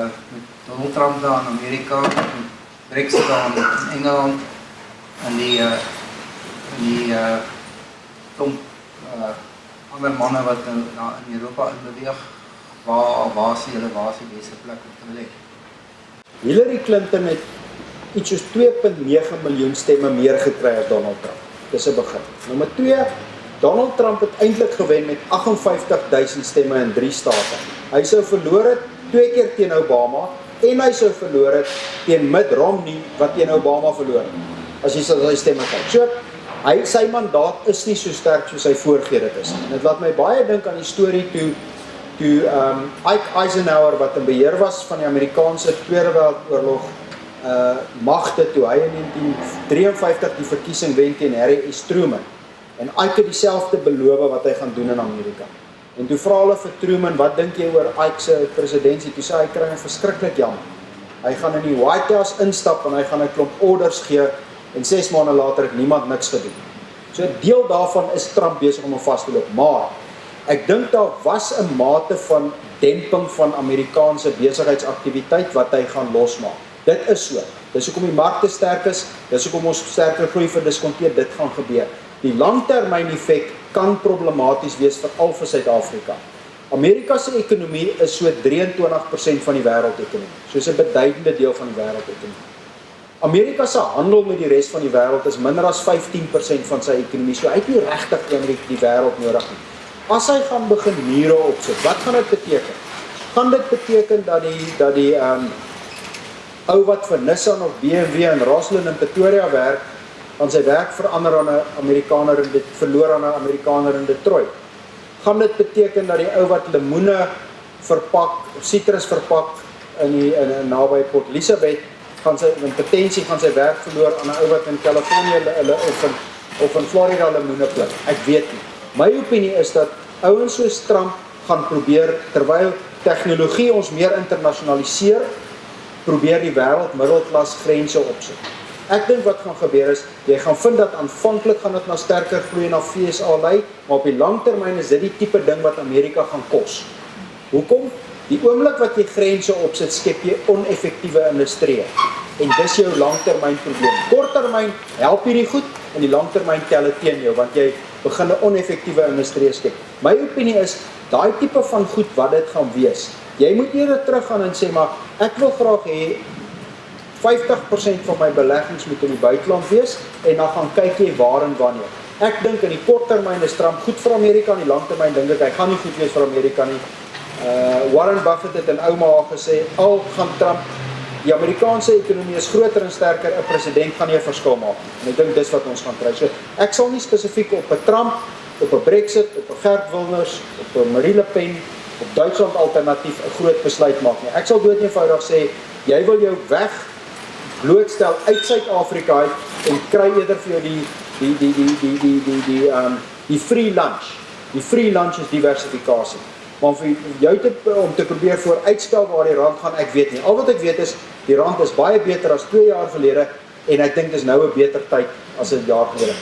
met Donald Trump daar in Amerika, met Brexit daar in Engeland, en die klomp ander manne wat in Europa inbeweeg, waar is die beste plek om te wil hê? Hillary Clinton het iets soos 2,9 miljoen stemme meer gekry as Donald Trump. Dis 'n begin. Nommer 2, Donald Trump het eintlik gewen met 58.000 stemme in 3 state. Hy sou verloor het 2 keer teen Obama en hy sou verloor het teen Mitt Romney wat teen Obama verloor het. As jy sy stemme kyk. So, sy mandaat is nie so sterk soos hy voorgee dit is. En dit laat my baie dink aan die storie toe Ike Eisenhower wat in beheer was van die Amerikaanse Tweede Wêreldoorlog magte toe hy in 1953 die verkiesing wen teen Harry S. Truman. En Ike het dieselfde beloof wat hy gaan doen in Amerika. En toe vra hulle vir Truman, wat dink jy oor Ike se presidentskap? Toe sê hy kry 'n verskriklik jammer. Hy gaan in die White House instap en hy gaan 'n klomp orders gee en 6 maande later het niemand niks gedoen. So 'n deel daarvan is Trump besig om hom vas te loop, maar ek dink daar was 'n mate van demping van Amerikaanse besigheidsaktiwiteit wat hy gaan losmaak. Dit is so. Dis hoekom die markte sterk is, dis hoekom ons sterker groei verdiskonteer, dit gaan gebeur. Die langtermyn effek kan problematies wees veral vir Suid-Afrika. Amerika se ekonomie is so 23% van die wêreldekonomie. Soos 'n beduidende deel van die wêreldekonomie. Amerika se handel met die res van die wêreld is minder as 15% van sy ekonomie. So hy het nie regtig die wêreld nodig nie. As hy gaan begin mure opsit, wat gaan dit beteken? Gaan dit beteken dat die ou wat vir Nissan of BMW in Rosslyn in Pretoria werk, aan sy werk verander aan 'n Amerikaner en dit verloor aan 'n Amerikaner in Detroit? Gaan dit beteken dat die ou wat lemoene verpak, sitrus verpak in naby Port Elizabeth, in potensie gaan sy werk verloor aan 'n ou wat in Kalifornië of in Florida lemoene pluk? Ek weet nie. My opinie is dat ouens soos Trump gaan probeer, terwyl tegnologie ons meer internasionaliseer, probeer die wêreld middelklas grense opsit. Ek dink wat gaan gebeur is, jy gaan vind dat aanvanklik gaan dit na sterker groei na FSA lei, maar op die langtermyn is dit die tipe ding wat Amerika gaan kos. Hoekom? Die oomblik wat jy grense opsit, skep jy oneffektiewe industrie. En dis jou langtermyn probleem. Korttermyn help hierdie goed, en die langtermyn tel dit teen jou, want jy begin 'n oneffektiewe industrie skep. My opinie is, daai tipe van goed wat dit gaan wees. Jy moet eerder teruggaan en sê, maar ek wil graag hê 50% van my beleggings moet in die buiteland wees, en dan gaan kyk jy waar en wanneer. Ek dink in die korttermyn is Trump goed vir Amerika, in die langtermyn dink ek hy gaan nie goed wees vir Amerika nie. Warren Buffett het in Omaha gesê, al gaan Trump, die Amerikaanse ekonomie is groter en sterker, 'n president gaan nie 'n verskil maak. En ek dink dis wat ons gaan kry. So, ek sal nie spesifiek op 'n Trump, op 'n Brexit, op 'n Gert Wilders, op 'n Marie Le Pen, op Duitsland alternatief 'n groot besluit maak nie. Ek sal dood eenvoudig sê, jy wil jou weg blootstel uit Suid-Afrika uit en kry eerder vir jou die free lunch. Die free lunch is diversifikasie. Maar vir jou om te probeer vooruitstel waar die rand gaan, ek weet nie. Al wat ek weet is, die rand is baie beter as 2 jaar gelede, en ek dink dis nou 'n beter tyd as 'n jaar gelede.